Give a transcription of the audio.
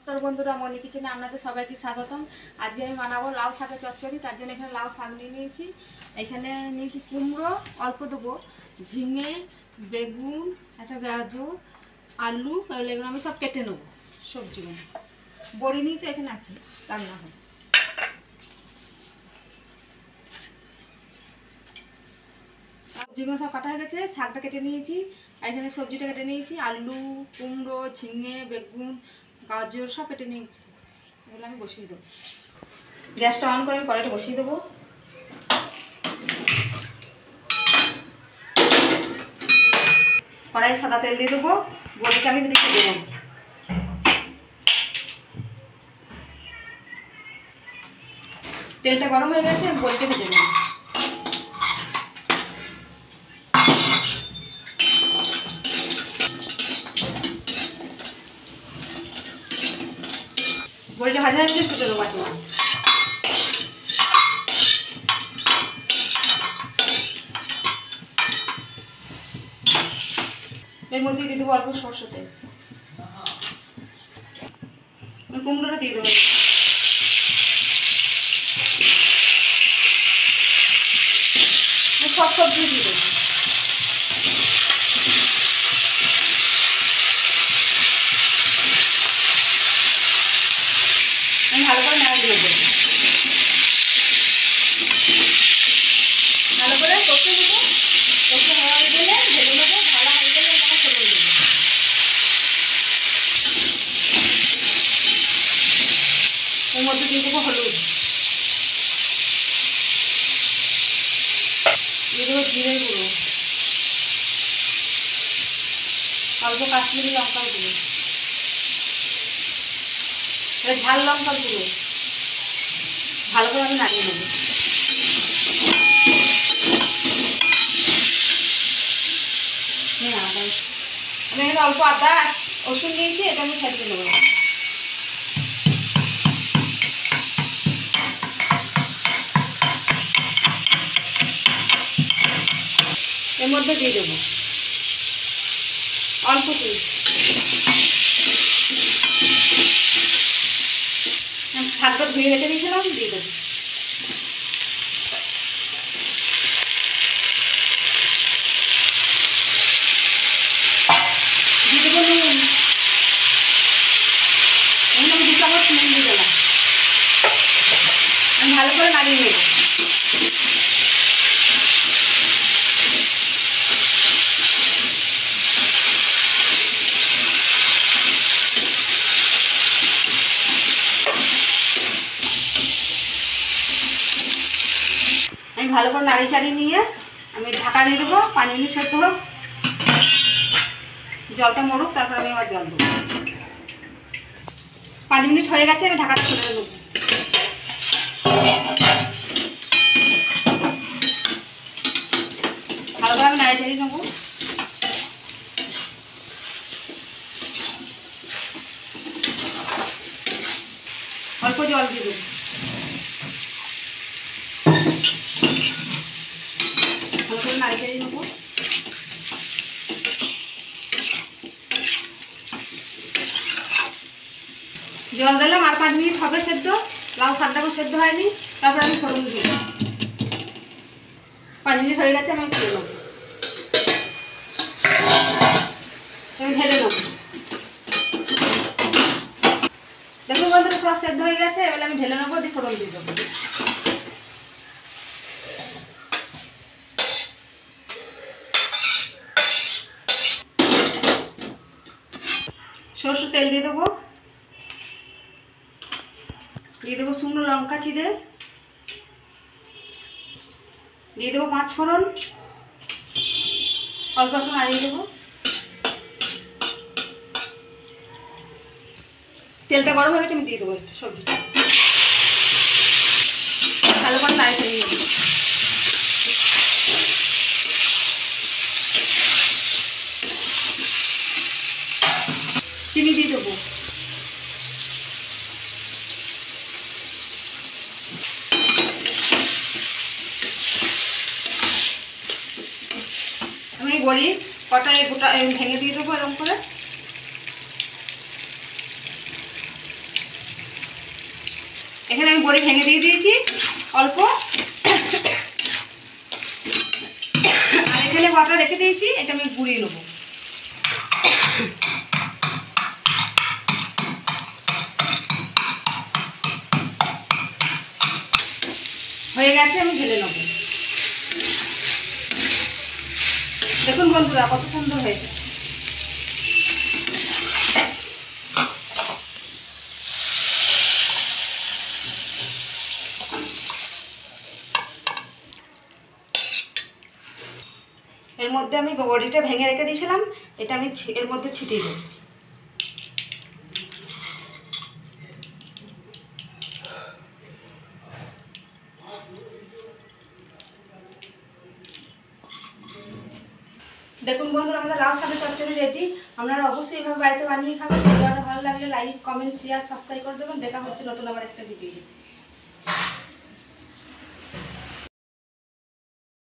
নমস্কার বন্ধুরা, মনি কিচেনে আপনাদের সবাইকে স্বাগতম। আজকে আমি বানাবো লাউ শাকের চচ্চড়ি। তার জন্য এখানে লাউ শাক নিয়ে নিয়েছি, এখানে নিয়েছি কুমড়ো অল্প দেবো, ঝিঙে, বেগুন, একটা গাজর, আলু, এগুলো আমি সব কেটে নেবো। সবজিগুলো বড়ি নিয়েছি, এখানে আছে, রান্না হবে। সবজিগুলো সব কাটা হয়ে গেছে, শাকটা কেটে নিয়েছি, আর এখানে সবজিটা কেটে নিয়েছি, আলু, কুমড়ো, ঝিঙে, বেগুন, গাজর সব কেটে নিয়েছি। এগুলো আমি বসিয়ে দেবো। গ্যাসটা অন করে আমি কড়াইটা বসিয়ে দেবো। কড়াইয়ে সাদা তেল দিয়ে দেবো, বড়িটা আমি দিকে দেবো। তেলটা গরম হয়ে গেছে, আমি বড়িটা ভেজে নেব। বড়িটা ভাজা হয়ে গেছে, তুলে দেবো বাটিতে। এর মধ্যে দিয়ে দেবো অল্প সরষের তেল। কুমড়োটা দিয়ে দেবো। সব সবজি দিয়ে দেবো। আমি ভালো করে নাড়া দিয়ে দেবো, ভালো করে কষে দেবো। কষে হয়ে গেলে ভেজে নেবো, ভালো হয়ে গেলে আমি ফোড়ন দেবো। এর মধ্যে দিয়ে দেবো হলুদ, দিয়ে দেবো জিরে গুঁড়ো, অল্প কাশ্মীরি লঙ্কার গুঁড়ো, ঝাল লঙ্কার গুঁড়ো। ভালো করে আমি নাড়িয়ে নেবো। আমি এখানে অল্প আদা রসুন নিয়েছি, এটা আমি ফেলে নেবো। এর মধ্যে দিয়ে দেবো অল্প তেল, শাকটা ধুয়ে রেখে দিয়েছিলাম, দিয়ে দেবো। দিয়ে দেবো নুন, এখানে আমি 2 চামচ নুন দিয়ে দিলাম। আমি ভালো করে নাড়িয়ে নেব। আমি ভালো করে নাড়িয়ে চাড়িয়ে নিয়ে আমি ঢাকা দিয়ে দেবো। 5 মিনিট সেদ্ধ হোক, জলটা মরুক, তারপর আমি আবার জল দেবো। 5 মিনিট হয়ে গেছে, আমি ঢাকাটা খুলে দেবো। ভালো করে আমি নাড়িয়ে চাড়িয়ে নেবো। অল্প জল দিয়ে দেবো। ভালো করে নাড়িয়ে চাড়িয়ে নেবো। জল দিলাম, আর 5 মিনিট হবে সেদ্ধ। লাউ শাকটা সেদ্ধ হয়নি, তারপর আমি ফোড়ন দেবো। 5 মিনিট হয়ে গেছে, আমি তুলে নেবো। আমি ঢেলে নেবো। দেখুন বন্ধুরা, সব সেদ্ধ হয়ে গেছে, এবার আমি ঢেলে নেবো, দিয়ে ফোড়ন দিয়ে দেবো। সরষের তেল দিয়ে দেবো, দিয়ে দেবো শুকনো লঙ্কা চিড়ে, দিয়ে দেবো 5 ফোড়ন, অল্প একটু নাড়িয়ে দেবো। তেলটা গরম হয়ে গেছে, আমি দিয়ে দেবো একটু সবজি, ভালো করে নাড়িয়ে চাড়িয়ে দেবো। চিনি দিয়ে দেবো। আমি বড়ি কটায় গোটা ভেঙে দিয়ে দেবো এরকম করে। এখানে আমি বড়ি ভেঙে দিয়ে দিয়েছি অল্প, আর এখানে বাটা রেখে দিয়েছি, এটা আমি গুঁড়িয়ে নেবো। হয়ে গেছে, আমি ঢেলে নেব। দেখুন বন্ধুরা কত সুন্দর হয়েছে। এর মধ্যে আমি বড়িটা ভেঙে রেখে দিয়েছিলাম, এটা আমি এর মধ্যে ছিটিয়ে দেব। দেখুন বন্ধুরা আমাদের লাউ শাকের চচ্চড়ি রেডি। আপনারা অবশ্যই এভাবে বাড়িতে বানিয়ে খাবেন। ভিডিওটা ভালো লাগলে লাইক, কমেন্ট, শেয়ার, সাবস্ক্রাইব করে দেবেন। দেখা হচ্ছে নতুন আবার একটা ভিডিও।